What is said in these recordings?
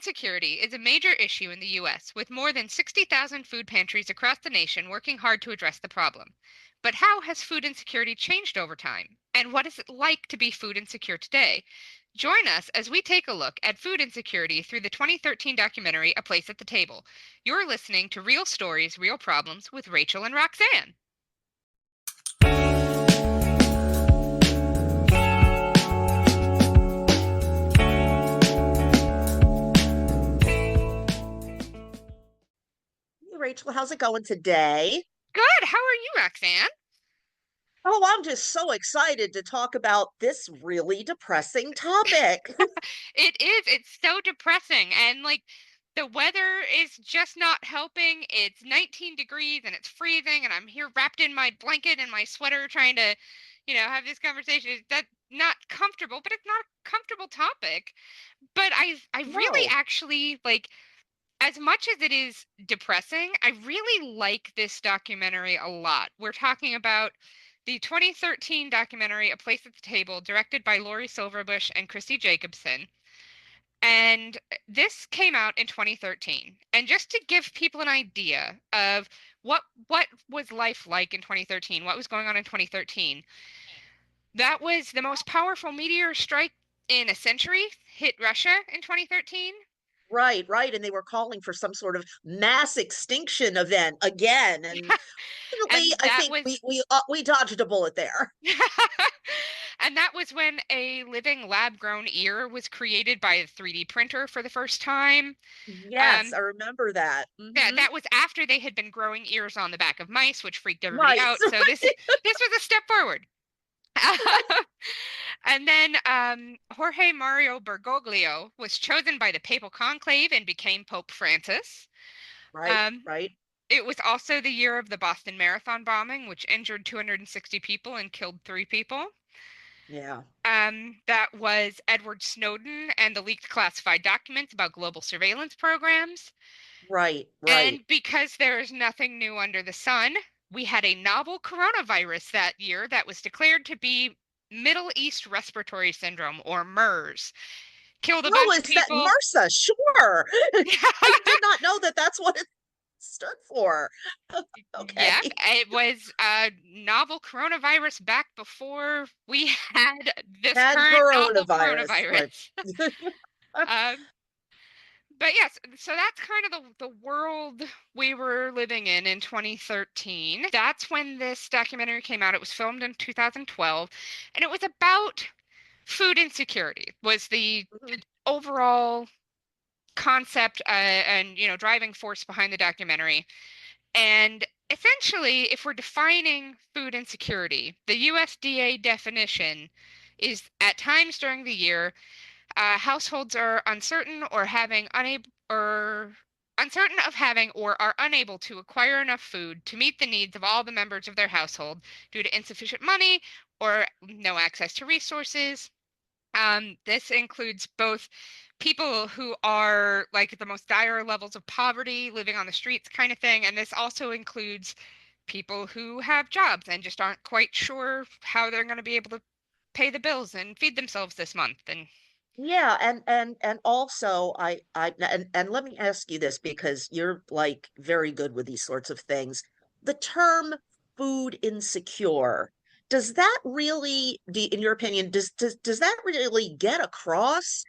insecurity is a major issue in the U.S., with more than 60,000 food pantries across the nation working hard to address the problem. But how has food insecurity changed over time? And what is it like to be food insecure today? Join us as we take a look at food insecurity through the 2013 documentary A Place at the Table. You're listening to Real Stories, Real Problems with Rachael and Roxanne. Hey, Rachel, how's it going today? Good. How are you, Roxanne? Oh, I'm just so excited to talk about this really depressing topic. It is. It's so depressing. And the weather is just not helping. It's 19 degrees and it's freezing, and I'm here wrapped in my blanket and my sweater trying to, have this conversation. That's not comfortable, but it's not a comfortable topic. But I really No, actually as much as it is depressing, I really like this documentary a lot. We're talking about the 2013 documentary A Place at the Table, directed by Laurie Silverbush and Chrissy Jacobson. And this came out in 2013. And just to give people an idea of what was life like in 2013, what was going on in 2013, that was the most powerful meteor strike in a century hit Russia in 2013. right, right. And they were calling for some sort of mass extinction event again. And ultimately, And I that think we was we uh, we dodged a bullet there. and that was when a living lab-grown ear was created by a 3D printer for the first time. Yes, Um, I remember that. that was after they had been growing ears on the back of mice, which freaked everybody Right. out. So this was a step forward. And then Jorge Mario Bergoglio was chosen by the Papal Conclave and became Pope Francis. Right, Um, right. it was also the year of the Boston Marathon bombing, which injured 260 people and killed 3 people. Yeah. That was Edward Snowden and the leaked classified documents about global surveillance programs. Right, right. And because there is nothing new under the sun, we had a novel coronavirus that year that was declared to be Middle East Respiratory Syndrome, or MERS. Killed a Oh, bunch of is that people. MRSA? Sure. I did not know that that's what it stood for. Yep, Okay. it was a novel coronavirus back before we had this Had current novel coronavirus, right? coronavirus. Um, but yes, so that's kind of the world we were living in 2013. That's when this documentary came out. It was filmed in 2012, and it was about food insecurity was the Mhm. overall concept, and driving force behind the documentary. And essentially, if we're defining food insecurity, the USDA definition is at times during the year, households are uncertain of having or are unable to acquire enough food to meet the needs of all the members of their household due to insufficient money or no access to resources. This includes both people who are like at the most dire levels of poverty, living on the streets kind of thing, and this also includes people who have jobs and just aren't quite sure how they're going to be able to pay the bills and feed themselves this month. And Yeah, and also and let me ask you this because you're like very good with these sorts of things. The term food insecure, does that really, in your opinion, does that really get across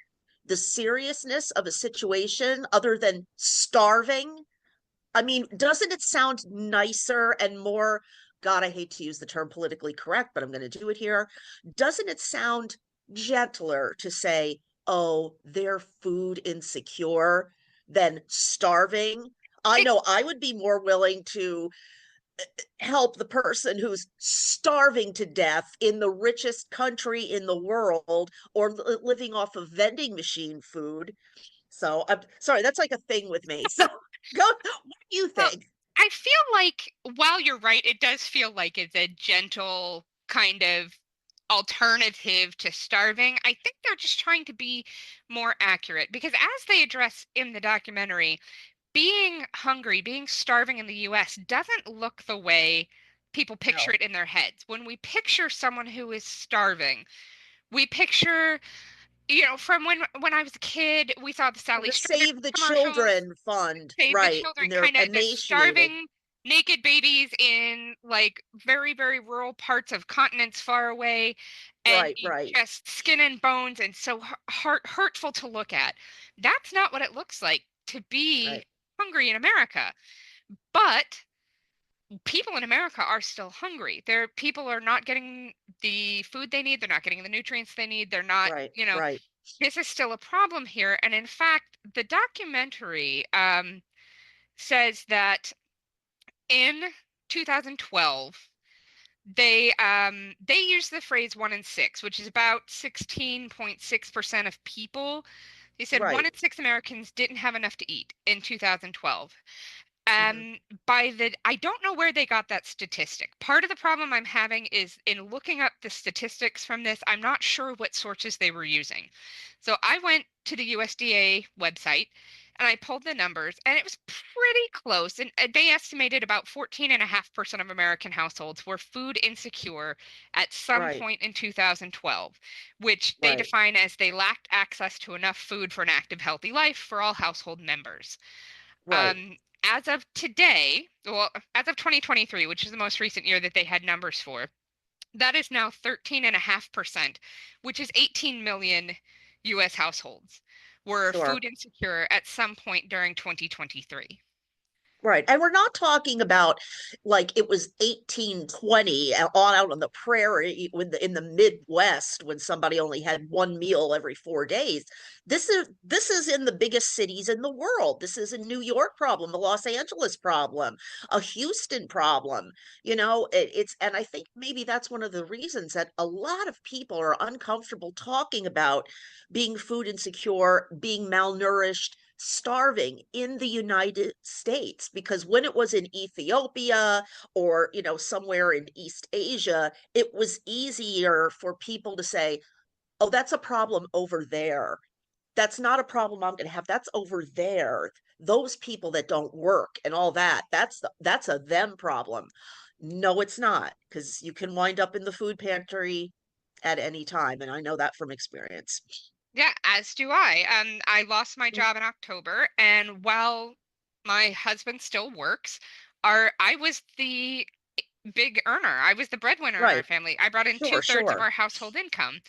the seriousness of a situation other than starving? I mean, doesn't it sound nicer and more, God, I hate to use the term politically correct, but I'm going to do it here. Doesn't it sound gentler to say, oh, they're food insecure than starving? I it know I would be more willing to help the person who's starving to death in the richest country in the world or living off of vending machine food. So I'm sorry, that's like a thing with me. So go, what do you well, think? I feel like while you're right, it does feel like it's a gentle kind of alternative to starving. I think they're just trying to be more accurate because as they address in the documentary, being hungry, being starving in the US doesn't look the way people picture No. it in their heads. When we picture someone who is starving, we picture, from when I was a kid, we saw the Sally The Stringer Save the commercials, Children Fund, Save the right? Children, And they're kind of the emaciated. starving naked babies in like very, very rural parts of continents far away, and Right, right, just skin and bones and so hurtful to look at. That's not what it looks like to be right, hungry in America. But people in America are still hungry. People are not getting the food they need. They're not getting the nutrients they need. They're not, right, right, this is still a problem here. And in fact, the documentary says that in 2012, they use the phrase 1 in 6, which is about 16.6% of people. They said one right. in six Americans didn't have enough to eat in 2012. Hmm. I don't know where they got that statistic. Part of the problem I'm having is in looking up the statistics from this, I'm not sure what sources they were using. So I went to the USDA website and I pulled the numbers, and it was pretty close. And they estimated about 14.5% of American households were food insecure at some Right, point in 2012, which they right, define as they lacked access to enough food for an active, healthy life for all household members. right. Um, as of today, well, as of 2023, which is the most recent year that they had numbers for, that is now 13.5%, which is 18 million US households were Sure. food insecure at some point during 2023. Right. And we're not talking about like it was 1820 on out on the prairie in the Midwest when somebody only had one meal every 4 days. This is in the biggest cities in the world. This is a New York problem, a Los Angeles problem, a Houston problem. It's and I think maybe that's one of the reasons that a lot of people are uncomfortable talking about being food insecure, being malnourished, starving in the United States, because when it was in Ethiopia or somewhere in East Asia, it was easier for people to say, oh, that's a problem over there. That's not a problem I'm going to have. That's over there. Those people that don't work and all that, that's a them problem. No, it's not, because you can wind up in the food pantry at any time, and I know that from experience. Yeah, as do I. I lost my job in October, and while my husband still works, I was the big earner. I was the breadwinner in our Right. family. I brought in Sure, two-thirds of sure. our household income.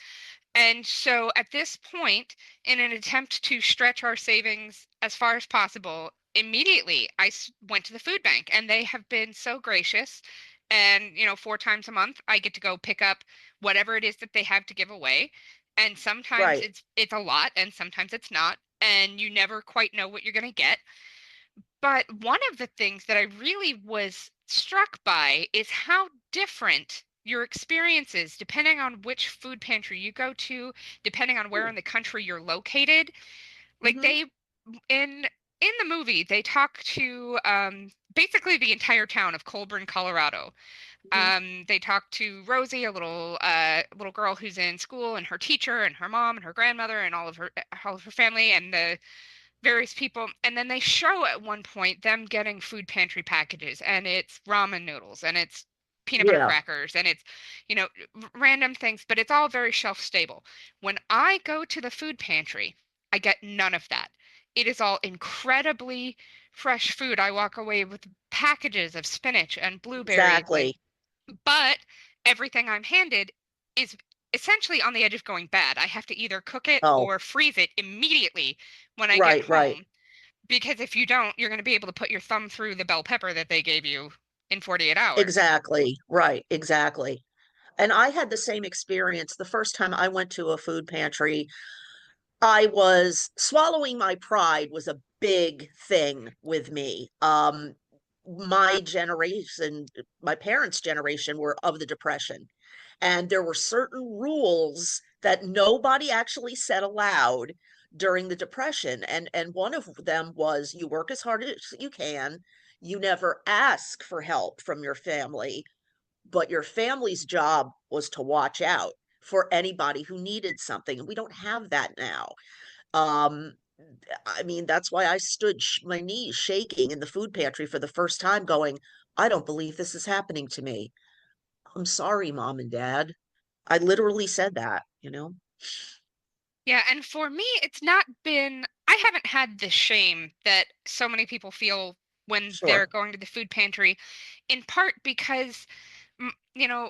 And so at this point, in an attempt to stretch our savings as far as possible, immediately went to the food bank, and they have been so gracious. And, 4 times a month, I get to go pick up whatever it is that they have to give away. And sometimes Right. it's a lot, and sometimes it's not, and you never quite know what you're going to get. But one of the things that I really was struck by is how different your experience is depending on which food pantry you go to, depending on where in the country you're located. Like Mm-hmm. in the movie, they talk to basically the entire town of Colburn, Colorado. Hmm. They talk to Rosie, a little girl who's in school, and her teacher, and her mom, and her grandmother, and all of her family, and the various people, and then they show at one point them getting food pantry packages, and it's ramen noodles, and it's peanut butter Yeah. crackers, and it's you know random things, but it's all very shelf stable. When I go to the food pantry, I get none of that. It is all incredibly fresh food. I walk away with packages of spinach and blueberries, Exactly. but everything I'm handed is essentially on the edge of going bad. I have to either cook it Oh, or freeze it immediately when I get right, right. home, because if you don't, you're going to be able to put your thumb through the bell pepper that they gave you in 48 hours. Exactly. Right, exactly. And I had the same experience the first time I went to a food pantry. I was swallowing my pride was a big thing with me. My generation, my parents' generation were of the Depression, and there were certain rules that nobody actually said aloud during the Depression. And one of them was you work as hard as you can, you never ask for help from your family, but your family's job was to watch out for anybody who needed something. And we don't have that now. Um, I mean, that's why I stood my knees shaking in the food pantry for the first time, going, I don't believe this is happening to me. I'm sorry, mom and dad. I literally said that. Yeah, and for me, it's not been, I haven't had the shame that so many people feel when they're Sure. going to the food pantry, in part because,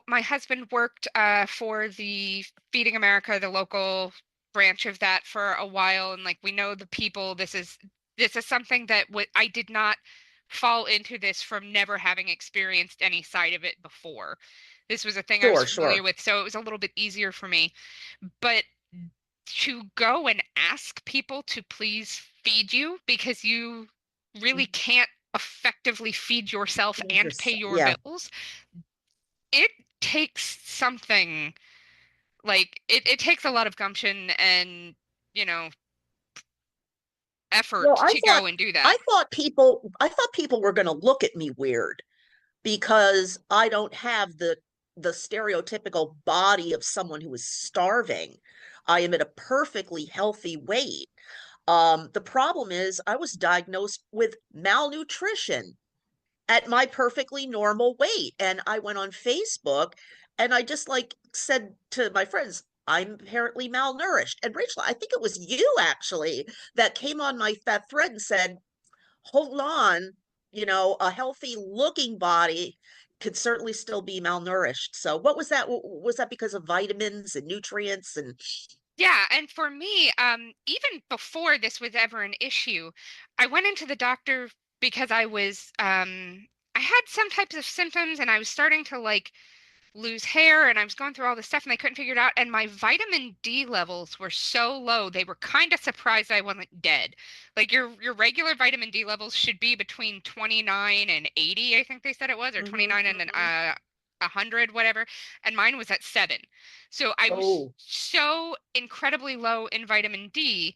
my husband worked for the Feeding America, the local branch of that for a while, and like we know the people. This is something that I did not fall into this from never having experienced any side of it before. This was a thing I was Sure, familiar sure. with, so it was a little bit easier for me. But to go and ask people to please feed you because you really can't effectively feed yourself and pay your Yeah. bills, it takes something, like it takes a lot of gumption and, you know, effort Well, to go and do that. I thought people were going to look at me weird because I don't have the stereotypical body of someone who is starving. I am at a perfectly healthy weight. The problem is I was diagnosed with malnutrition at my perfectly normal weight. And I went on Facebook and I just like said to my friends, I'm apparently malnourished. And Rachel, I think it was you actually that came on that thread and said, hold on, a healthy looking body could certainly still be malnourished. So what was that? Was that because of vitamins and nutrients and Yeah, and for me, even before this was ever an issue, I went into the doctor because I had some types of symptoms and I was starting to like lose hair and I was going through all this stuff and they couldn't figure it out. And my vitamin D levels were so low, they were kind of surprised I wasn't dead. Like your regular vitamin D levels should be between 29 and 80, I think they said it was, or mm-hmm, 29 and mm-hmm. 100, whatever. And mine was at 7. So I was Oh, so incredibly low in vitamin D.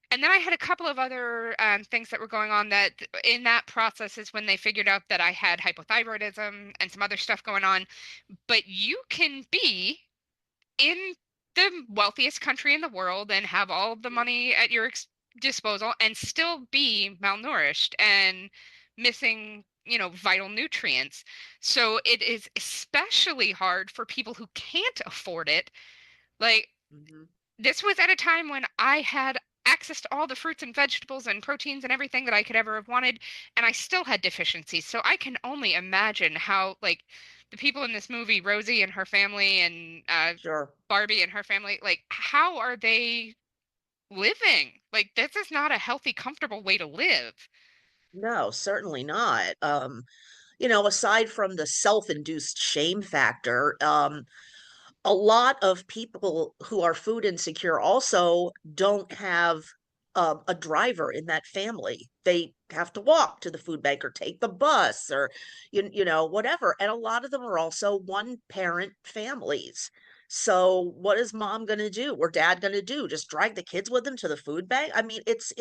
And then I had a couple of other things that were going on that in that process is when they figured out that I had hypothyroidism and some other stuff going on. But you can be in the wealthiest country in the world and have all the money at your disposal and still be malnourished and missing, vital nutrients. So it is especially hard for people who can't afford it. Like, mm-hmm. this was at a time when I had access to all the fruits and vegetables and proteins and everything that I could ever have wanted, and I still had deficiencies. So I can only imagine how, like, the people in this movie, Rosie and her family, and Sure. Barbie and her family, like, how are they living? Like, this is not a healthy, comfortable way to live. No, certainly not. Aside from the self-induced shame factor, a lot of people who are food insecure also don't have a driver in that family. They have to walk to the food bank or take the bus or whatever. And a lot of them are also one parent families. So what is mom going to do or dad going to do? Just drag the kids with them to the food bank? I mean, it's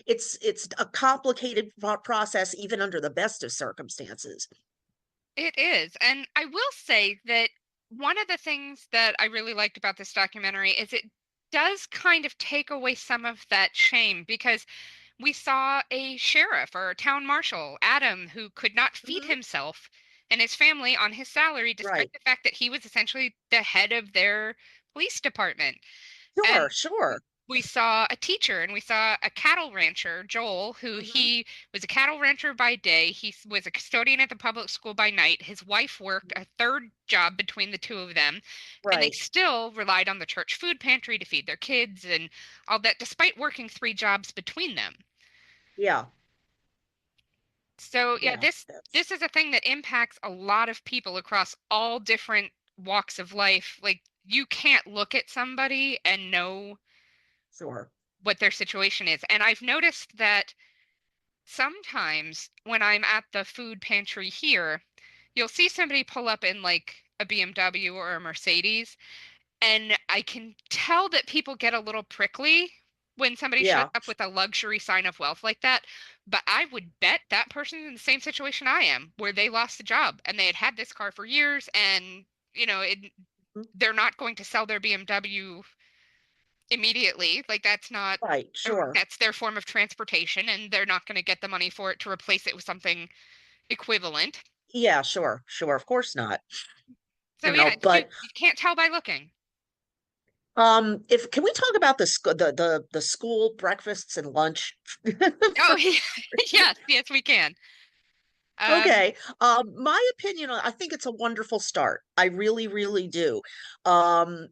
a complicated process even under the best of circumstances. It is. And I will say that one of the things that I really liked about this documentary is it does kind of take away some of that shame because we saw a sheriff or a town marshal, Adam, who could not feed Mhm. himself and his family on his salary, despite Right. the fact that he was essentially the head of their police department. Sure, And sure. we saw a teacher and we saw a cattle rancher, Joel, who Hmm. he was a cattle rancher by day. He was a custodian at the public school by night. His wife worked a third job between the two of them, and they Right. still relied on the church food pantry to feed their kids and all that, despite working 3 jobs between them. Yeah. So yeah, Yeah. this That's is a thing that impacts a lot of people across all different walks of life. Like you can't look at somebody and know sure. what their situation is. And I've noticed that sometimes when I'm at the food pantry here, you'll see somebody pull up in like a BMW or a Mercedes, and I can tell that people get a little prickly when somebody shows Yeah. up with a luxury sign of wealth like that. But I would bet that person's in the same situation I am, where they lost a job and they had had this car for years, and Mhm. they're not going to sell their BMW immediately. Like that's not, Right. or Sure. that's their form of transportation, and they're not going to get the money for it to replace it with something equivalent. Yeah, sure. Sure. Of course not. So yeah, But you can't tell by looking. If can we talk about the school breakfasts and lunch Oh, for yes, yes, we can. Um, Okay. My opinion, I think it's a wonderful start. I really, really do. A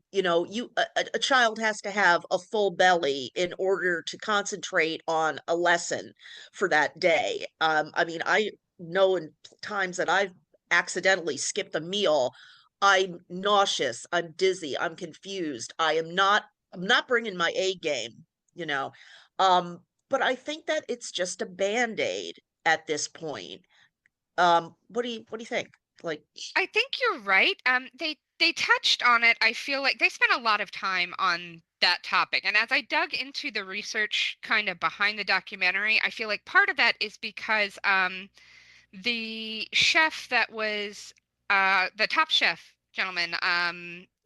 child has to have a full belly in order to concentrate on a lesson for that day. I mean, I know in times that I've accidentally skipped a meal, I'm nauseous, I'm dizzy, I'm confused. I'm not bringing my A game, you know. But I think that it's just a band-aid at this point. What do you think? Like, I think you're right. They touched on it. I feel like they spent a lot of time on that topic. And as I dug into the research kind of behind the documentary, I feel like part of that is because the chef that was the top chef gentleman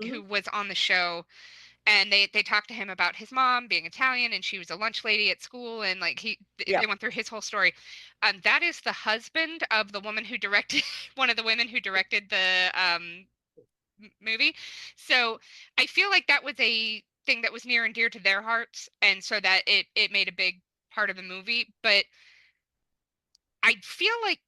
who mhm, was on the show, and they talked to him about his mom being Italian and she was a lunch lady at school, and like yeah, they went through his whole story. That is the husband of the woman who directed one of the women who directed the movie. So I feel like that was a thing that was near and dear to their hearts, and so that it made a big part of the movie. But I feel like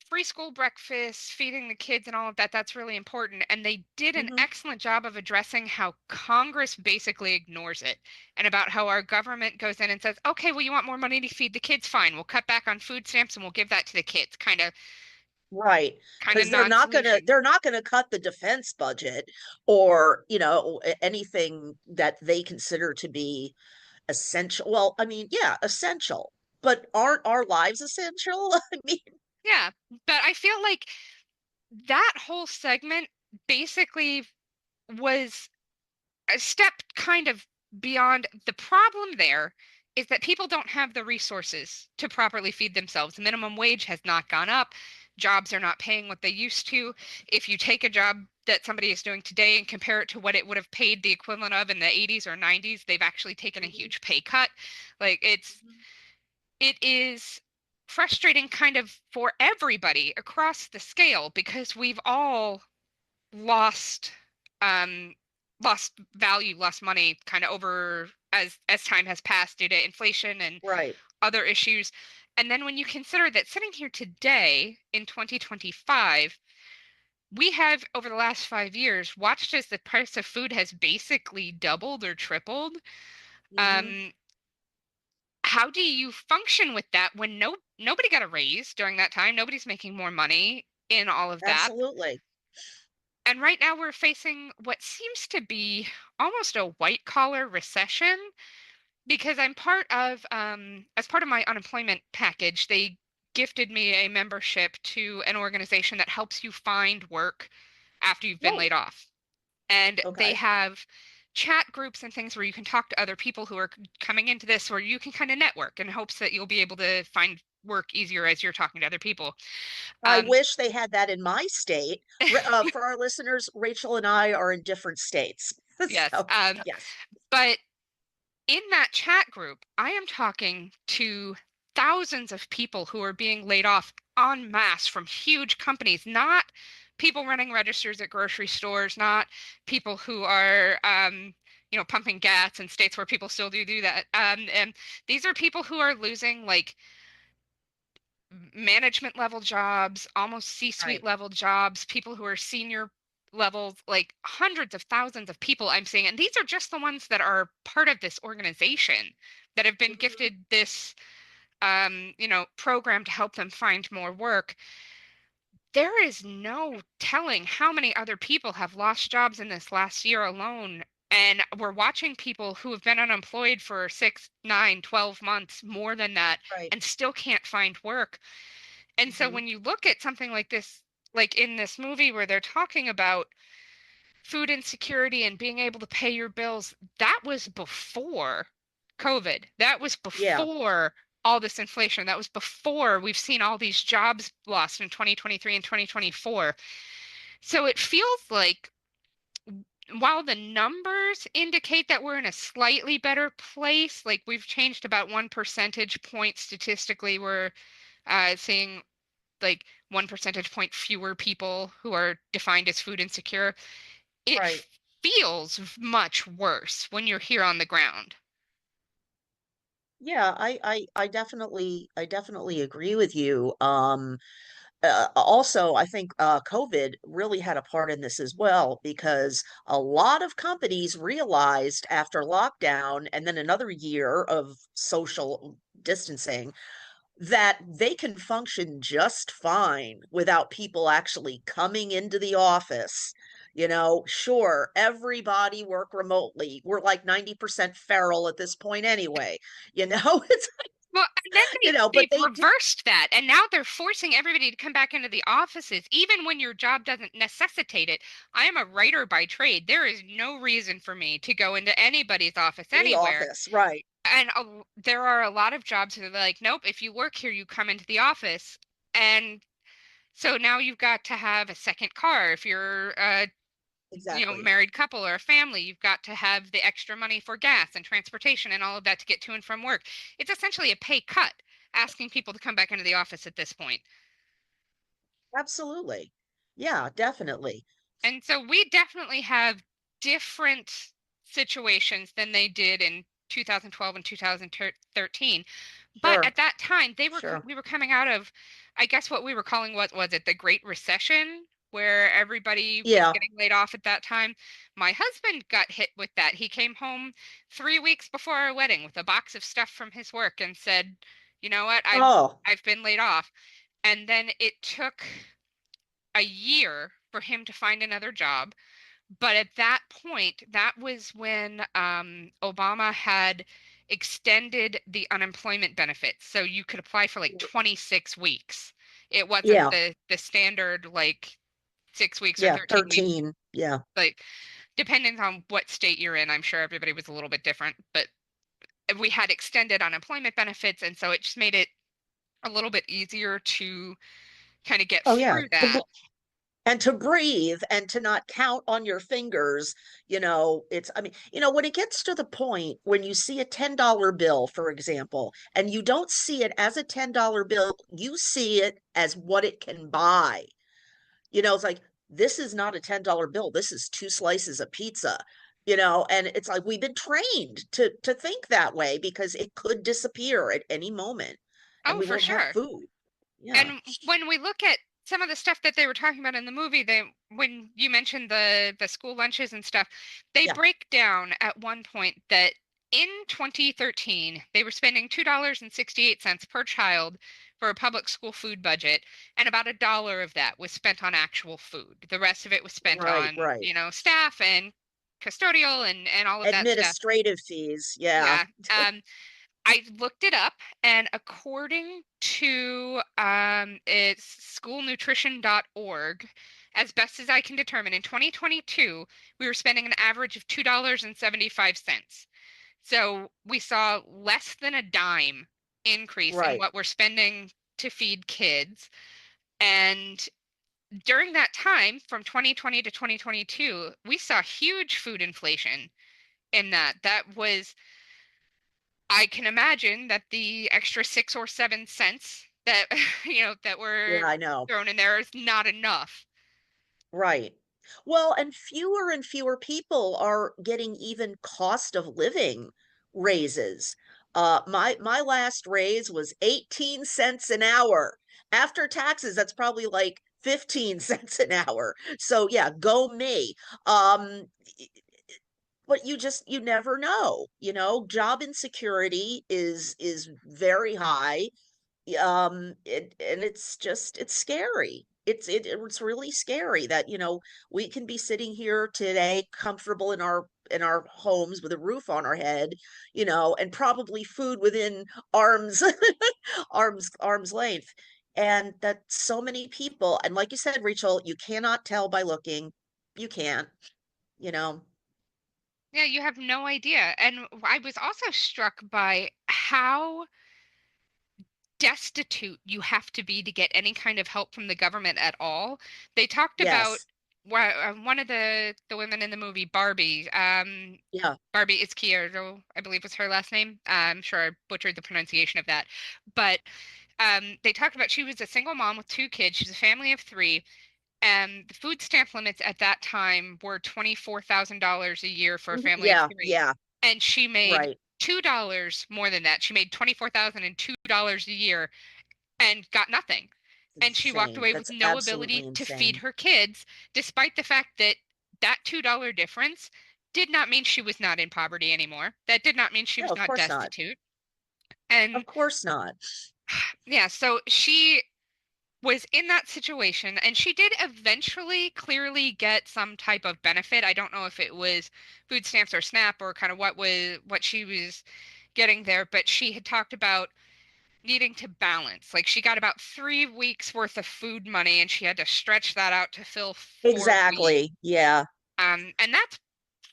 free school breakfast, feeding the kids and all of that, that's really important. And they did an hmm excellent job of addressing how Congress basically ignores it, and about how our government goes in and says, okay, well, you want more money to feed the kids? Fine. We'll cut back on food stamps and we'll give that to the kids. right. Kind of Because non-solution. they're not gonna cut the defense budget or, anything that they consider to be essential. Well, I mean, yeah, essential. But aren't our lives essential? I mean, Yeah. But I feel like that whole segment basically was a step kind of beyond. The problem there is that people don't have the resources to properly feed themselves. The minimum wage has not gone up. Jobs are not paying what they used to. If you take a job that somebody is doing today and compare it to what it would have paid the equivalent of in the 80s or 90s, they've actually taken a mhm, huge pay cut. Like mhm, it is frustrating kind of for everybody across the scale, because we've all lost um lost value, lost money kind of over as time has passed due to inflation and right. other issues. And then when you consider that sitting here today in 2025, we have over the last 5 years watched as the price of food has basically doubled or tripled. hmm um how do you function with that when nobody got a raise during that time? Nobody's making more money in all of that. Absolutely. And right now we're facing what seems to be almost a white collar recession, because I'm part of as part of my unemployment package, they gifted me a membership to an organization that helps you find work after you've been Oh, laid off. And they okay. have chat groups and things where you can talk to other people who are coming into this, where you can kind of network in hopes that you'll be able to find work easier as you're talking to other people. I Um, wish they had that in my state. For our listeners, Rachel and I are in different states. yes. So, yes. But in that chat group, I am talking to thousands of people who are being laid off en masse from huge companies, not people running registers at grocery stores, not people who are, pumping gas in states where people still do that. And these are people who are losing like management level jobs, almost C-suite Right. level jobs, people who are senior levels, like hundreds of thousands of people I'm seeing. And these are just the ones that are part of this organization that have been Mhm. gifted this program to help them find more work. There is no telling how many other people have lost jobs in this last year alone. And we're watching people who have been unemployed for 6, 9, 12 months, more than that, Right. and still can't find work. And so hmm when you look at something like this, like in this movie where they're talking about food insecurity and being able to pay your bills, that was before COVID. That was Yeah. before all this inflation. That was before we've seen all these jobs lost in 2023 and 2024. So it feels like while the numbers indicate that we're in a slightly better place, like we've changed about 1 percentage point statistically, we're seeing like 1 percentage point fewer people who are defined as food insecure. It Right. feels much worse when you're here on the ground. Yeah, I definitely agree with you. Also, I think COVID really had a part in this as well because a lot of companies realized after lockdown and then another year of social distancing that they can function just fine without people actually coming into the office. Sure, everybody work remotely. We're like 90% feral at this point anyway. It's, Well, and then but they've they did reversed that, and now they're forcing everybody to come back into the offices, even when your job doesn't necessitate it. I am a writer by trade. There is no reason for me to go into anybody's office the anywhere. office, right? And there are a lot of jobs that are like, nope, if you work here, you come into the office. And so now you've got to have a second car. If you're Exactly. married couple or a family, you've got to have the extra money for gas and transportation and all of that to get to and from work. It's essentially a pay cut asking people to come back into the office at this point. Absolutely. Yeah, definitely. And so we definitely have different situations than they did in 2012 and 2013. But Sure. at that time, Sure. we were coming out of, I guess what we were calling, what was it, the Great Recession, where everybody was Yeah. getting laid off at that time. My husband got hit with that. He came home 3 weeks before our wedding with a box of stuff from his work and said, "You know what? Oh, I've been laid off." And then it took a year for him to find another job. But at that point, that was when Obama had extended the unemployment benefits. So you could apply for like 26 weeks. It wasn't yeah. the standard like 6 weeks or Yeah. 13 weeks. 13. Yeah. Like depending on what state you're in, I'm sure everybody was a little bit different. But we had extended unemployment benefits, and so it just made it a little bit easier to kind of get Oh, yeah. through that. And to breathe and to not count on your fingers, I mean, when it gets to the point when you see a $10 bill, for example, and you don't see it as a $10 bill, you see it as what it can buy. It's like, this is not a $10 bill. This is two slices of pizza, and it's like we've been trained to think that way because it could disappear at any moment and Oh, we for won't have sure. food. Yeah. And when we look at some of the stuff that they were talking about in the movie, when you mentioned the school lunches and stuff, they Yeah. break down at one point that in 2013 they were spending $2.68 per child for a public school food budget, and about $1 of that was spent on actual food. The rest of it was spent Right, on, right. staff and custodial and all of that stuff. Administrative fees. Yeah. Yeah. I looked it up, and according to it's schoolnutrition.org, as best as I can determine, in 2022, we were spending an average of $2.75. So we saw less than a dime increase in Right. what we're spending to feed kids. And during that time, from 2020 to 2022, we saw huge food inflation in that. That was I can imagine that the extra 6 or 7 cents that that Yeah, were I know. thrown in there is not enough. Right. Well, and fewer people are getting even cost of living raises. My last raise was 18 cents an hour. After taxes, that's probably like 15 cents an hour. So yeah, go me. Um, but you never know. Job insecurity is very high. And it's scary. It's really scary that we can be sitting here today comfortable in our homes with a roof on our head, and probably food within arms arm's length, and that so many people, and like you said, Rachel, you cannot tell by looking. You can't. you know Yeah, you have no idea. And I was also struck by how destitute you have to be to get any kind of help from the government at all. They talked about yes. one of the women in the movie Barbie, Yeah. Barbie Izquierdo, I believe was her last name. I'm sure I butchered the pronunciation of that, but they talked about she was a single mom with two kids. She's a family of three. And the food stamp limits at that time were $24,000 a year for a family of Yeah, three. yeah, And she made right. $2 more than that. She made $24,002 a year and got nothing. And she walked Insane. away with That's no absolutely ability to feed insane. her kids, despite the fact that that $2 difference did not mean she was not in poverty anymore. That did not mean she No, was of not course not. destitute. And Of course not. yeah, so she was in that situation and she did eventually clearly get some type of benefit. I don't know if it was food stamps or SNAP or kind of what she was getting there, but she had talked about needing to balance. Like she got about 3 weeks worth of food money and she had to stretch that out to fill 4 weeks. Exactly. Yeah. And that's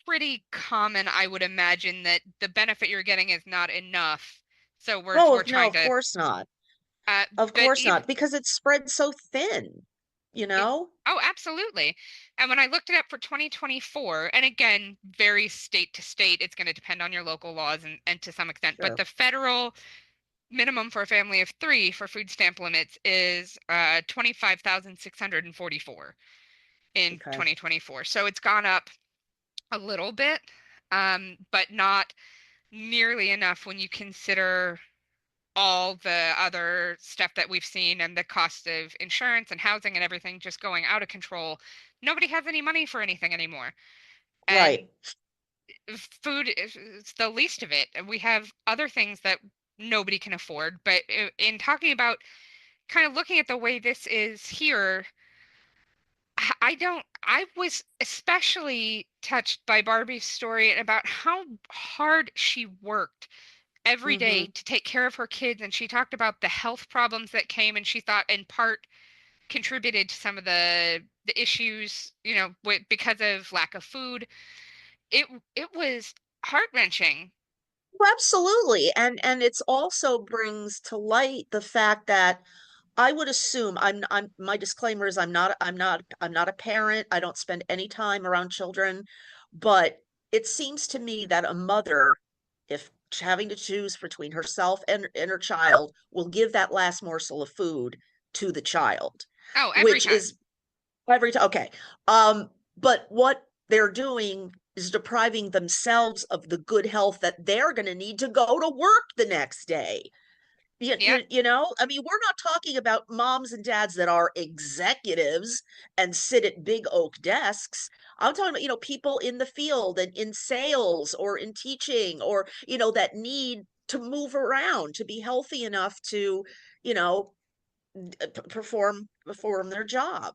pretty common, I would imagine, that the benefit you're getting is not enough. So we're Oh, no, trying of to course not. uh Of but course even not, because it's spread so thin, you it, know? oh, absolutely. And when I looked it up for 2024, and again, very state to state, it's going to depend on your local laws and to some extent, but Sure. the federal minimum for a family of three for food stamp limits is 25,644 in Okay. 2024. So it's gone up a little bit, but not nearly enough when you consider all the other stuff that we've seen and the cost of insurance and housing and everything just going out of control. Nobody has any money for anything anymore. And Right. food is the least of it. We have other things that nobody can afford. But in talking about kind of looking at the way this is here, I was especially touched by Barbie's story and about how hard she worked every day Mm-hmm. to take care of her kids. And she talked about the health problems that came and she thought in part contributed to some of the issues, because of lack of food. It was heart-wrenching. Absolutely. And it's also brings to light the fact that I would assume I'm my disclaimer is I'm not a parent. I don't spend any time around children, but it seems to me that a mother, if having to choose between herself and her child, will give that last morsel of food to the child, Oh, every which time. is every time. Okay. But what they're doing is depriving themselves of the good health that they're going to need to go to work the next day. Yep. I mean, we're not talking about moms and dads that are executives and sit at big oak desks. I'm talking about, people in the field and in sales or in teaching or, that need to move around to be healthy enough to, you know, perform their job.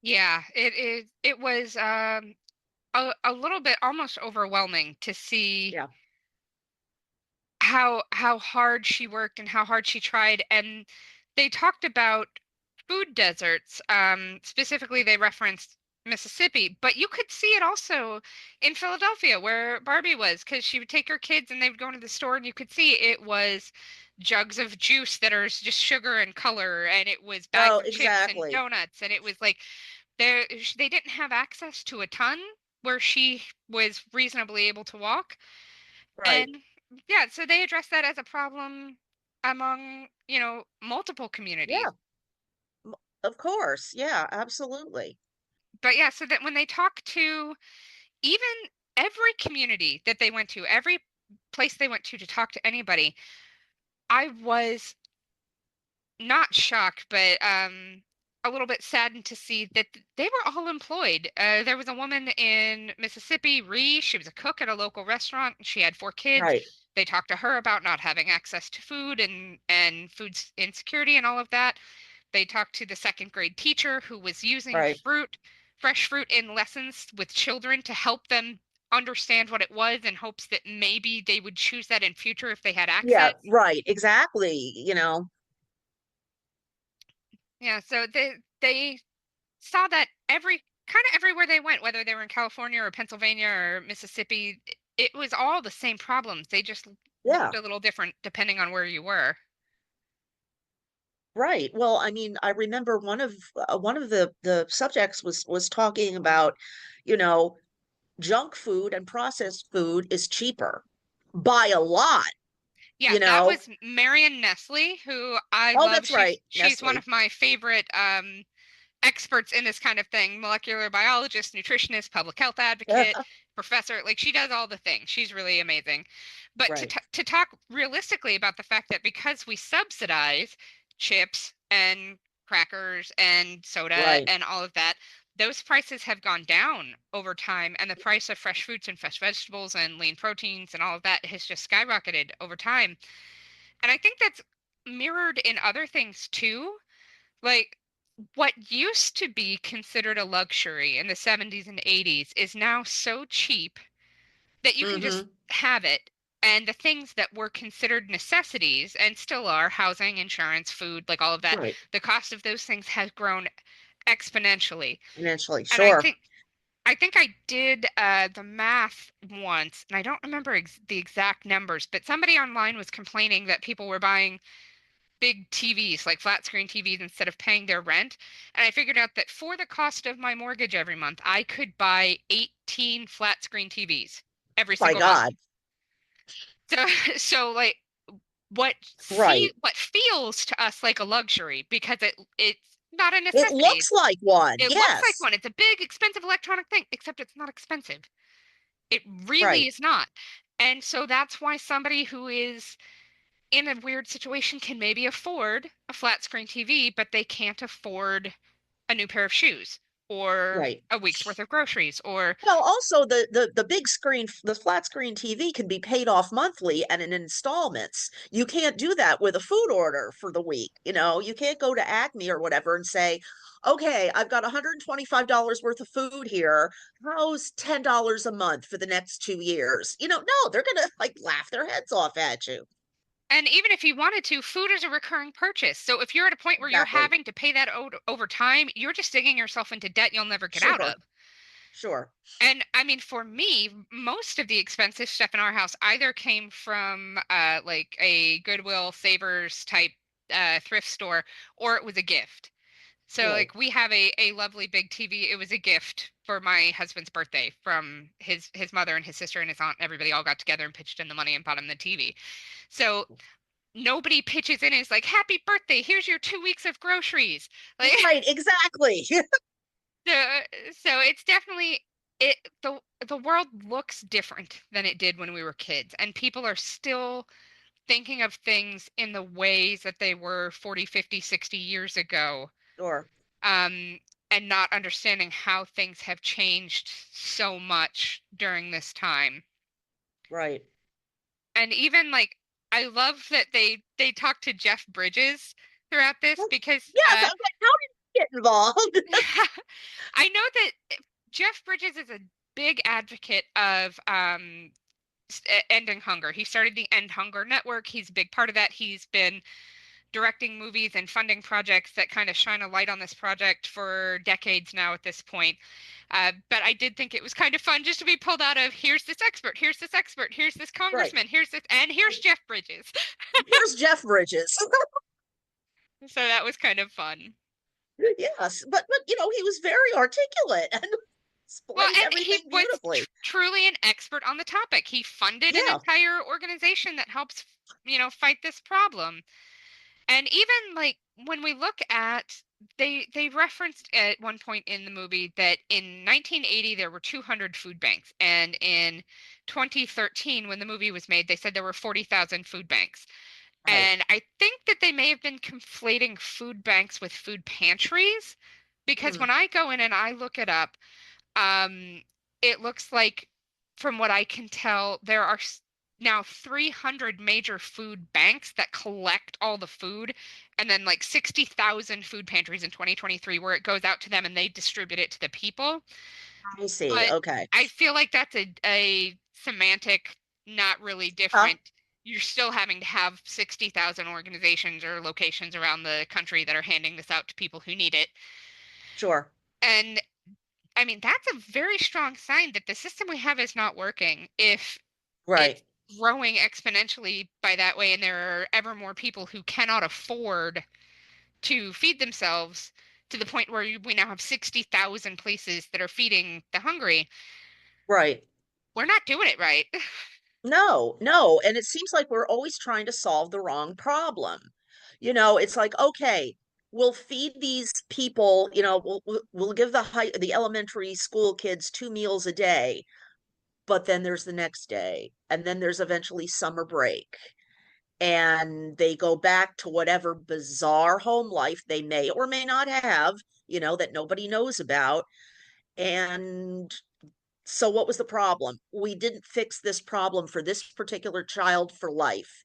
Yeah, it was a little bit almost overwhelming to see Yeah, how hard she worked and how hard she tried. And they talked about food deserts. Specifically, they referenced Mississippi, but you could see it also in Philadelphia where Barbie was, because she would take her kids and they would go into the store and you could see it was jugs of juice that are just sugar and color, and it was bags oh, of chips and exactly. donuts, and it was like they didn't have access to a ton where she was reasonably able to walk. Right. And yeah, so they address that as a problem among, multiple communities. Yeah, of course. Yeah, absolutely. But yeah, so that when they talk to even every community that they went to, every place they went to talk to anybody, I was not shocked, but a little bit saddened to see that they were all employed. There was a woman in Mississippi, Ree. She was a cook at a local restaurant. She had four kids. Right, They talked to her about not having access to food and food insecurity and all of that. They talked to the second grade teacher who was using right. fresh fruit in lessons with children to help them understand what it was in hopes that maybe they would choose that in future if they had Yeah, access. right. Exactly. Yeah, so they saw that every kind of everywhere they went, whether they were in California or Pennsylvania or Mississippi, it was all the same problems. They just Yeah, looked a little different depending on where you were. right. Well, I mean, I remember one of the subjects was talking about, you know, junk food and processed food is cheaper by a lot. Yeah, you that know? was Marion Nestle, who I Oh, love. that's right, She's one Nestle. of my favorite experts in this kind of thing, molecular biologist, nutritionist, public health advocate, professor. Like she does all the things. She's really amazing. But Right, to talk realistically about the fact that because we subsidize chips and crackers and soda right. and all of that, those prices have gone down over time, and the price of fresh fruits and fresh vegetables and lean proteins and all of that has just skyrocketed over time. And I think that's mirrored in other things too. Like what used to be considered a luxury in the 70s and 80s is now so cheap that you can just Mm-hmm. have it. And the things that were considered necessities and still are, housing, insurance, food, like all of that, Right. the cost of those things has grown exponentially. Financially, And I sure. think I did the math once, and I don't remember the exact numbers, but somebody online was complaining that people were buying big TVs, like flat screen TVs, instead of paying their rent. And I figured out that for the cost of my mortgage every month, I could buy 18 flat screen TVs every My single month. God. So, so like Right. what feels to us like a luxury because it's not a It necessity. looks like one. It looks like Yes. one. It's a big, expensive electronic thing, except it's not expensive. It really Right. is not. And so that's why somebody who is in a weird situation can maybe afford a flat screen TV, but they can't afford a new pair of shoes or Right. a week's worth of groceries or Well, also the big screen, the flat screen TV can be paid off monthly and in installments. You can't do that with a food order for the week. You can't go to Acme or whatever and say, "Okay, I've got $125 worth of food here. How's $10 a month for the next 2 years?" No, they're gonna like laugh their heads off at you. and even if you wanted to, food is a recurring purchase. So if you're at a point where you're Exactly. having to pay that over time, you're just digging yourself into debt you'll never get out Sure. of. Sure. And I mean, for me, most of the expensive stuff in our house either came from like a Goodwill Savers type thrift store or it was a gift. So Right. like we have a lovely big TV. It was a gift for my husband's birthday from his mother and his sister and his aunt and everybody all got together and pitched in the money and bought him the TV. So nobody pitches in and is like, "Happy birthday, here's your 2 weeks of groceries." Like Right. Exactly. so, so it's definitely it the world looks different than it did when we were kids, and people are still thinking of things in the ways that they were 40, 50, 60 years ago. Sure. Um, and not understanding how things have changed so much during this time. Right. And even like I love that they talk to Jeff Bridges throughout this Well, because yes. I was like, how did he get involved? I know that Jeff Bridges is a big advocate of ending hunger. He started the End Hunger Network. He's a big part of that. He's been directing movies and funding projects that kind of shine a light on this project for decades now at this point. But I did think it was kind of fun just to be pulled out of here's this expert, here's this expert, here's this Right. congressman, here's this, and here's Jeff Bridges. Here's Jeff Bridges. So that was kind of fun. Yes, but he was very articulate and Well, explained and he everything was beautifully. truly an expert on the topic. He funded an Yeah. entire organization that helps, fight this problem. And even like when we look at they referenced at one point in the movie that in 1980 there were 200 food banks, and in 2013 when the movie was made they said there were 40,000 food banks. Right. And I think that they may have been conflating food banks with food pantries because Hmm. when I go in and I look it up, um, it looks like, from what I can tell, there are now 300 major food banks that collect all the food, and then like 60,000 food pantries in 2023 where it goes out to them and they distribute it to the people. I see. But Okay. I feel like that's a semantic, not really Huh? different. You're still having to have 60,000 organizations or locations around the country that are handing this out to people who need it. Sure. And I mean, that's a very strong sign that the system we have is not working if Right. it's growing exponentially by that way, and there are ever more people who cannot afford to feed themselves to the point where we now have 60,000 places that are feeding the hungry. Right. We're not doing it right. No, no. And it seems like we're always trying to solve the wrong problem. It's like, okay, we'll feed these people, we'll give the elementary school kids 2 meals a day, but then there's the next day, and then there's eventually summer break, and they go back to whatever bizarre home life they may or may not have, that nobody knows about. And so what was the problem? We didn't fix this problem for this particular child for life.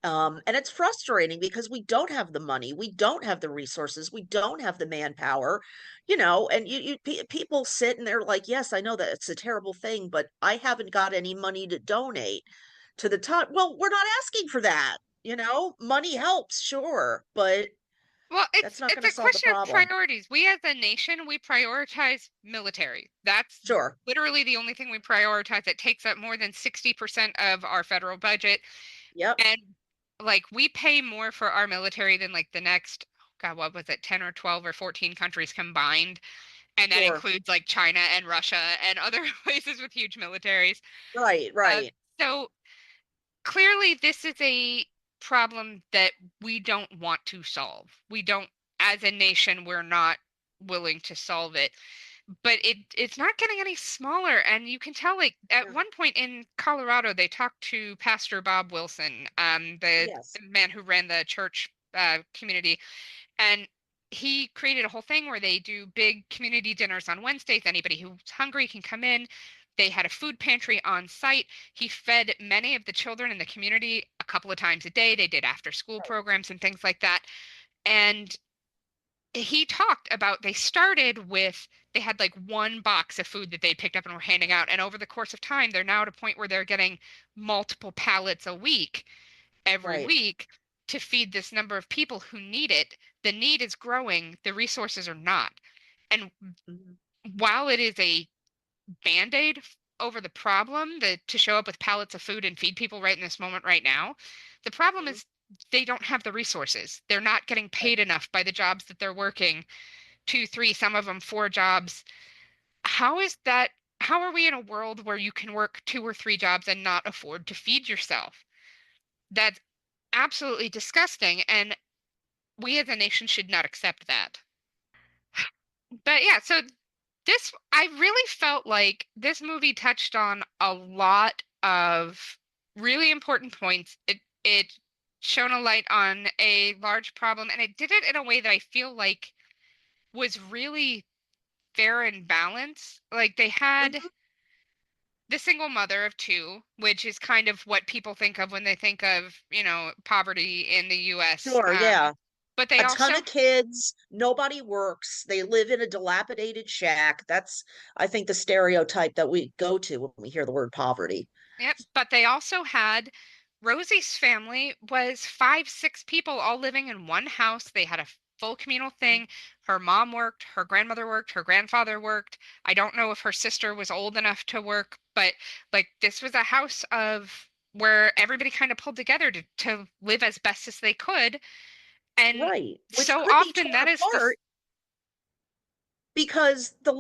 And it's frustrating because we don't have the money, we don't have the resources, we don't have the manpower, and people sit and they're like, yes, I know that it's a terrible thing, but I haven't got any money to donate to the top. Well, we're not asking for that. Money helps, sure, but Well, that's not it's going to a solve the question of problem. priorities. We as a nation, we prioritize military. That's Sure. literally the only thing we prioritize. It takes up more than 60% of our federal budget. Yep. And like we pay more for our military than like the next, God, what was it, 10 or 12 or 14 countries combined. And that Sure. includes like China and Russia and other places with huge militaries. Right, Uh, right. so clearly, this is a problem that we don't want to solve. We don't, as a nation, we're not willing to solve it. But it's not getting any smaller. And you can tell, like, at Yeah. one point in Colorado, they talked to Pastor Bob Wilson, the Yes. man who ran the church community, and he created a whole thing where they do big community dinners on Wednesdays. Anybody who's hungry can come in. They had a food pantry on site. He fed many of the children in the community a couple of times a day. They did after school Right. programs and things like that. And he talked about they started with they had like one box of food that they picked up and were handing out. And over the course of time, they're now at a point where they're getting multiple pallets a week every Right. week to feed this number of people who need it. The need is growing, the resources are not. And Mhm. while it is a band-aid over the problem, to show up with pallets of food and feed people right in this moment right now, the problem Mhm. is they don't have the resources. They're not getting Right. paid enough by the jobs that they're working, two, three, some of them four jobs. How is that? How are we in a world where you can work two or three jobs and not afford to feed yourself? That's absolutely disgusting. And we as a nation should not accept that. But yeah, so I really felt like this movie touched on a lot of really important points. It shone a light on a large problem, and it did it in a way that I feel like was really fair and balanced. Like they had Mhm. the single mother of two, which is kind of what people think of when they think of, poverty in the US. Sure, yeah. But they A ton also, of kids, nobody works, they live in a dilapidated shack. That's, I think, the stereotype that we go to when we hear the word poverty. yep, but they also had Rosie's family was five, six people all living in one house. They had a full communal thing. Her mom worked, her grandmother worked, her grandfather worked. I don't know if her sister was old enough to work, but like this was a house of where everybody kind of pulled together to live as best as they could. And Right. Which so could be often torn that is this, apart because the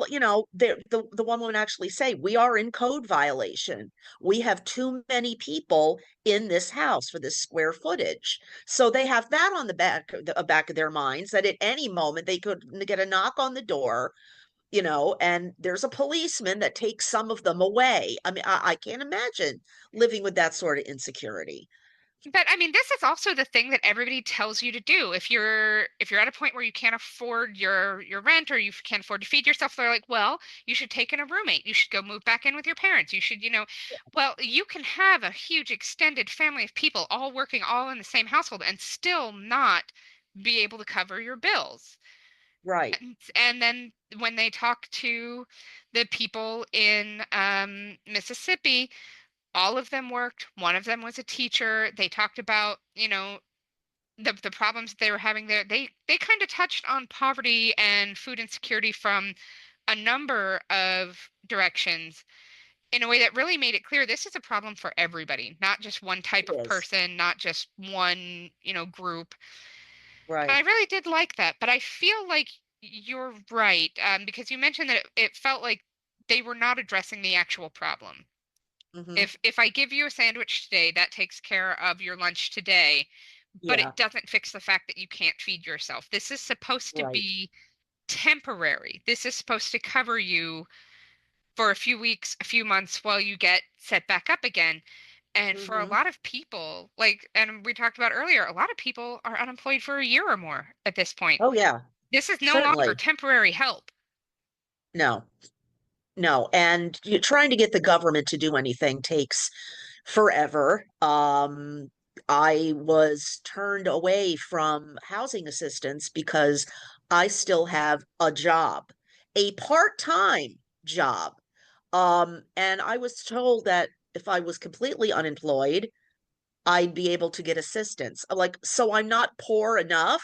one woman actually say we are in code violation. We have too many people in this house for this square footage. So they have that on the back of their minds that at any moment they could get a knock on the door, and there's a policeman that takes some of them away. I mean, I can't imagine living with that sort of insecurity. but I mean, this is also the thing that everybody tells you to do. If you're at a point where you can't afford your rent or you can't afford to feed yourself, they're like, well, you should take in a roommate. You should go move back in with your parents. You should, well, you can have a huge extended family of people all working all in the same household and still not be able to cover your bills. Right. And then when they talk to the people in Mississippi, all of them worked. One of them was a teacher. They talked about, the problems they were having there. They kind of touched on poverty and food insecurity from a number of directions in a way that really made it clear this is a problem for everybody, not just one type It of is. person, not just one, group. And I Right. really did like that, but I feel like you're right, because you mentioned that it felt like they were not addressing the actual problem. Hmm. If I give you a sandwich today, that takes care of your lunch today, but Yeah, it doesn't fix the fact that you can't feed yourself. This is supposed to right. be temporary. This is supposed to cover you for a few weeks, a few months while you get set back up again. And for a Hmm. lot of people, like, and we talked about earlier, a lot of people are unemployed for a year or more at this point. Oh, yeah, This is no longer certainly. temporary help. No, no. And trying to get the government to do anything takes forever. I was turned away from housing assistance because I still have a job, a part-time job. And I was told that if I was completely unemployed, I'd be able to get assistance. I'm like, so I'm not poor enough?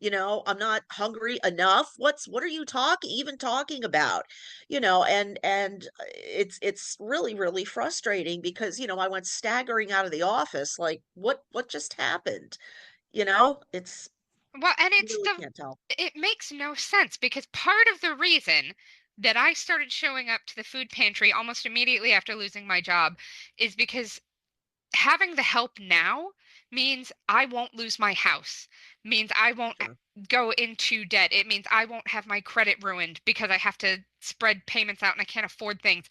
I'm not hungry enough. What are you even talking about? It's really, really frustrating because, I went staggering out of the office like, what just happened? It's Well, and you really can't tell. it makes no sense because part of the reason that I started showing up to the food pantry almost immediately after losing my job is because having the help now means I won't lose my house, means I won't Sure. go into debt. It means I won't have my credit ruined because I have to spread payments out and I can't afford things.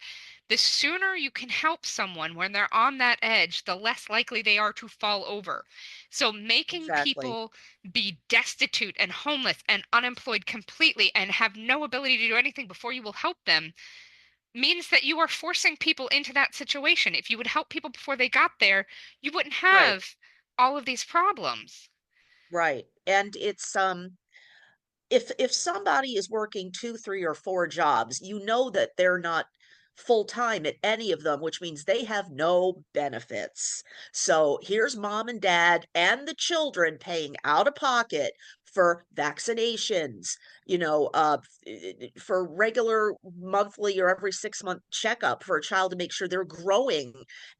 The sooner you can help someone when they're on that edge, the less likely they are to fall over. So making Exactly. people be destitute and homeless and unemployed completely and have no ability to do anything before you will help them means that you are forcing people into that situation. If you would help people before they got there, you wouldn't Right. have all of these problems. Right. And it's if somebody is working two, three, or four jobs, you know that they're not full time at any of them, which means they have no benefits. So here's mom and dad and the children paying out of pocket for vaccinations, for regular monthly or every 6 month checkup for a child to make sure they're growing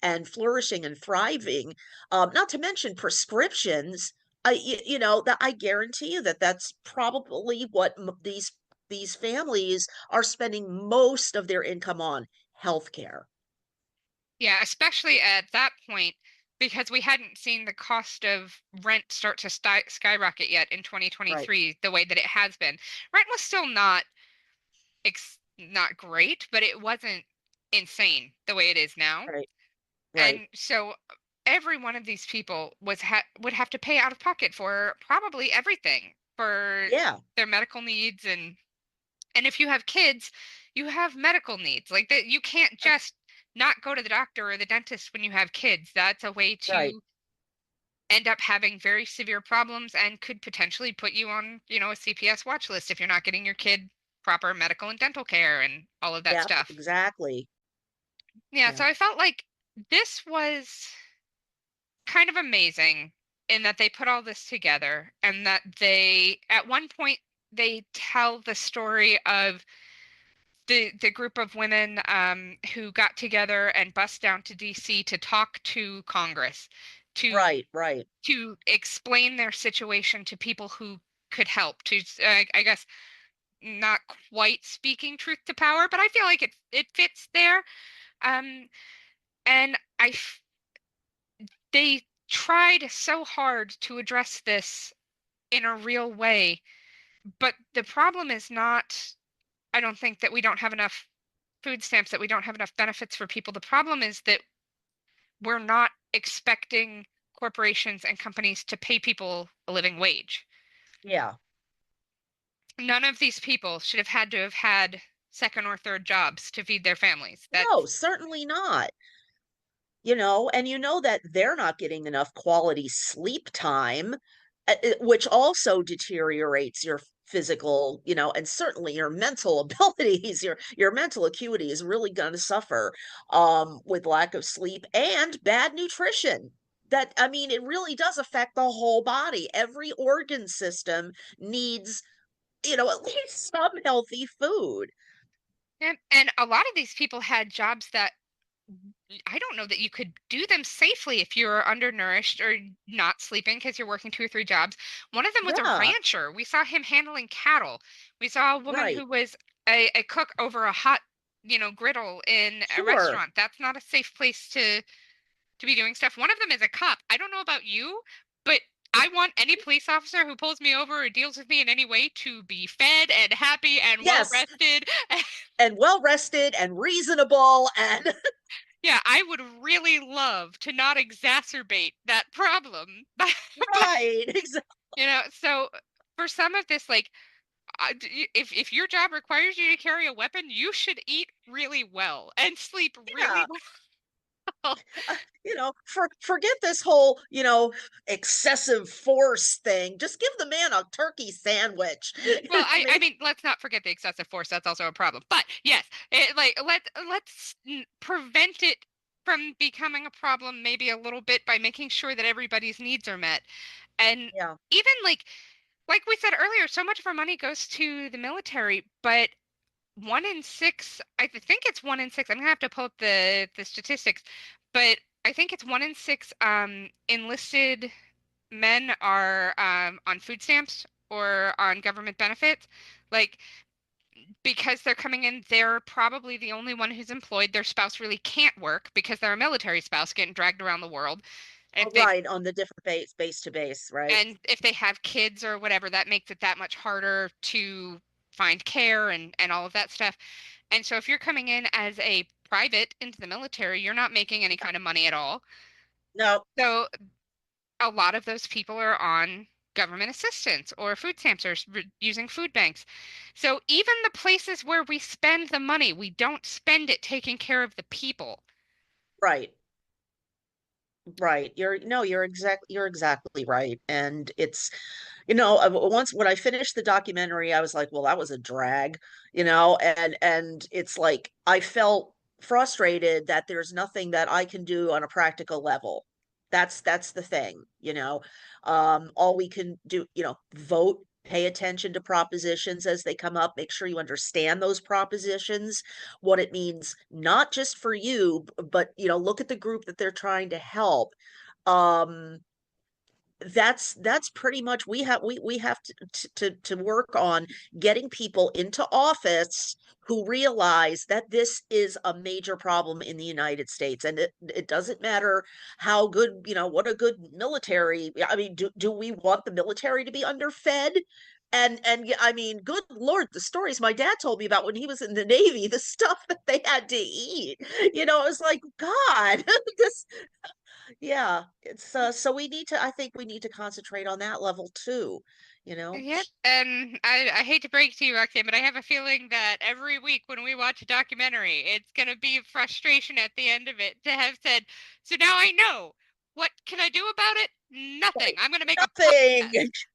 and flourishing and thriving. Not to mention prescriptions. That I guarantee you that that's probably what these families are spending most of their income on, healthcare. Yeah, especially at that point, because we hadn't seen the cost of rent start to skyrocket yet in Right, 2023 the way that it has been. Rent was still not great, but it wasn't insane the way it is now. right, right. And so every one of these people would have to pay out of pocket for probably everything for Yeah, their medical needs and if you have kids, you have medical needs. Like that you can't right, just not go to the doctor or the dentist when you have kids. That's a way right. to end up having very severe problems and could potentially put you on, a CPS watch list if you're not getting your kid proper medical and dental care and all of that Yep, stuff. exactly. Yeah, so Yeah. I felt like this was kind of amazing in that they put all this together and that they at one point they tell the story of the group of women who got together and bussed down to DC to talk to Congress to Right, right. to explain their situation to people who could help to I guess not quite speaking truth to power but I feel like it fits there um and they tried so hard to address this in a real way. But the problem is not, I don't think that we don't have enough food stamps, that we don't have enough benefits for people. The problem is that we're not expecting corporations and companies to pay people a living wage. Yeah. None of these people should have had second or third jobs to feed their families. No, That's certainly not. And that they're not getting enough quality sleep time, which also deteriorates your physical, and certainly your mental abilities. Your mental acuity is really going to suffer with lack of sleep and bad nutrition. That, I mean, it really does affect the whole body. Every organ system needs, at least some healthy food. and a lot of these people had jobs that I don't know that you could do them safely if you're undernourished or not sleeping because you're working two or three jobs. One of them was a Yeah, rancher. We saw him handling cattle. We saw a woman right. who was a cook over a hot griddle in a Sure. restaurant. That's not a safe place to be doing stuff. One of them is a cop. I don't know about you, but I want any police officer who pulls me over or deals with me in any way to be fed and happy and well Yes, rested. and well rested and reasonable and Yeah, I would really love to not exacerbate that problem. But right. Exactly. so for some of this, like, if your job requires you to carry a weapon, you should eat really well and sleep really Yeah. well. Forget this whole, excessive force thing. Just give the man a turkey sandwich. Well, I Maybe, mean, let's not forget the excessive force. That's also a problem. But yes, let's prevent it from becoming a problem maybe a little bit by making sure that everybody's needs are met. And yeah. even like we said earlier, so much of our money goes to the military, but one in six, I think it's one in six. I'm gonna have to pull up the statistics, but I think it's one in six enlisted men are on food stamps or on government benefits. Like, because they're coming in, they're probably the only one who's employed. Their spouse really can't work because they're a military spouse getting dragged around the world. And Oh, if they right. On the different base to base, right? and if they have kids or whatever, that makes it that much harder to find care and all of that stuff. And so if you're coming in as a private into the military, you're not making any kind of money at all. No, So a lot of those people are on government assistance or food stamps or using food banks. So even the places where we spend the money, we don't spend it taking care of the people. right. Right. You're exactly right. And it's, once when I finished the documentary, I was like, well, that was a drag, and it's like I felt frustrated that there's nothing that I can do on a practical level. That's the thing, all we can do, vote, pay attention to propositions as they come up, make sure you understand those propositions, what it means, not just for you, but look at the group that they're trying to help. Um, that's pretty much we have to work on getting people into office who realize that this is a major problem in the United States, and it doesn't matter how good, what a good military. I mean, do we want the military to be underfed? And yeah, I mean, good Lord, the stories my dad told me about when he was in the Navy, the stuff that they had to eat, it was like, God, this yeah, it's so I think we need to concentrate on that level too, you know. Yep. And I hate to break to you, Roxanne, but I have a feeling that every week when we watch a documentary, it's going to be frustration at the end of it to have said, so now I know. What can I do about it? Nothing. Right. I'm going to make a Nothing. protest.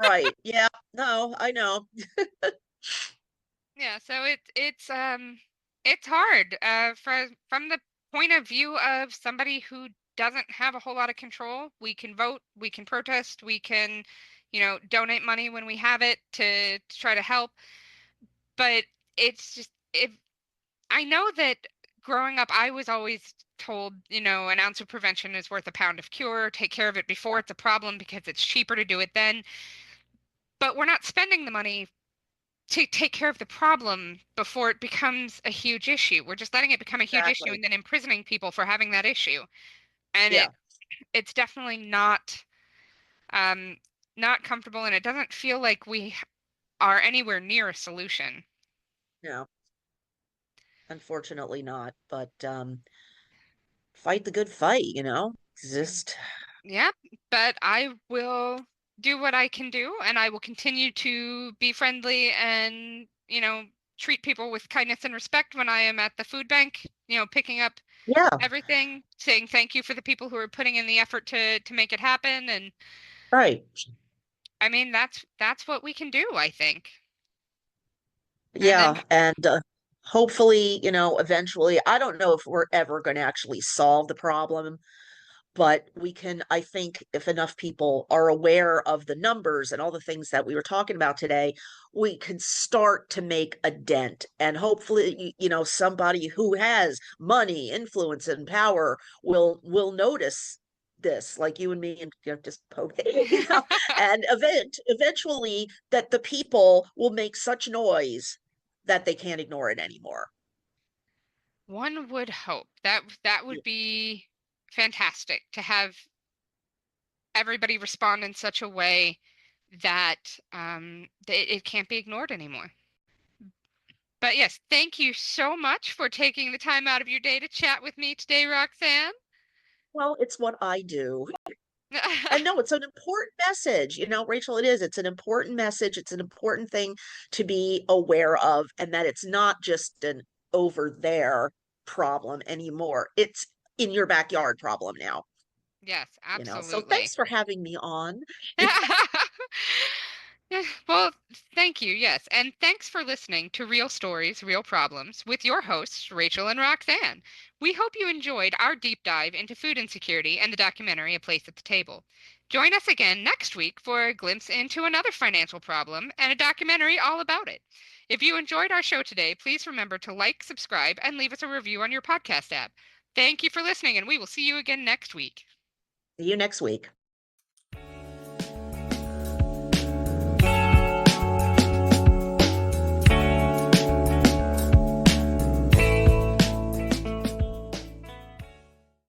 Right. Yeah. No, I know. Yeah, so it's hard from the point of view of somebody who doesn't have a whole lot of control. We can vote, we can protest, we can, donate money when we have it to try to help. But it's just if I know that growing up, I was always told, an ounce of prevention is worth a pound of cure. Take care of it before it's a problem because it's cheaper to do it then. But we're not spending the money to take care of the problem before it becomes a huge issue. We're just letting it become a huge issue Exactly. and then imprisoning people for having that issue. And Yeah. it's definitely um not comfortable, and it doesn't feel like we are anywhere near a solution. No, unfortunately not. But fight the good fight, Just Yeah, but I will do what I can do, and I will continue to be friendly and, treat people with kindness and respect when I am at the food bank, picking up yeah, everything, saying thank you for the people who are putting in the effort to make it happen. And right. I mean, that's what we can do, I think. And then Yeah, and hopefully, eventually, I don't know if we're ever going to actually solve the problem, but we can, I think, if enough people are aware of the numbers and all the things that we were talking about today, we can start to make a dent. And hopefully, somebody who has money, influence, and power will notice this, like you and me, and just poke it, and eventually that the people will make such noise that they can't ignore it anymore. One would hope that would Yeah. be fantastic to have everybody respond in such a way that it can't be ignored anymore. But yes, thank you so much for taking the time out of your day to chat with me today, Roxanne. Well, it's what I do. And no, it's an important message. Rachel, it is. It's an important message. It's an important thing to be aware of, and that it's not just an over there problem anymore. It's in your backyard problem Yes, now. So absolutely. thanks for having me on. Yeah, well, thank you. Yes. And thanks for listening to Real Stories, Real Problems with your hosts, Rachel and Roxanne. We hope you enjoyed our deep dive into food insecurity and the documentary A Place at the Table. Join us again next week for a glimpse into another financial problem and a documentary all about it. If you enjoyed our show today, please remember to like, subscribe, and leave us a review on your podcast app. Thank you for listening, and we will see you again next week. See you next week.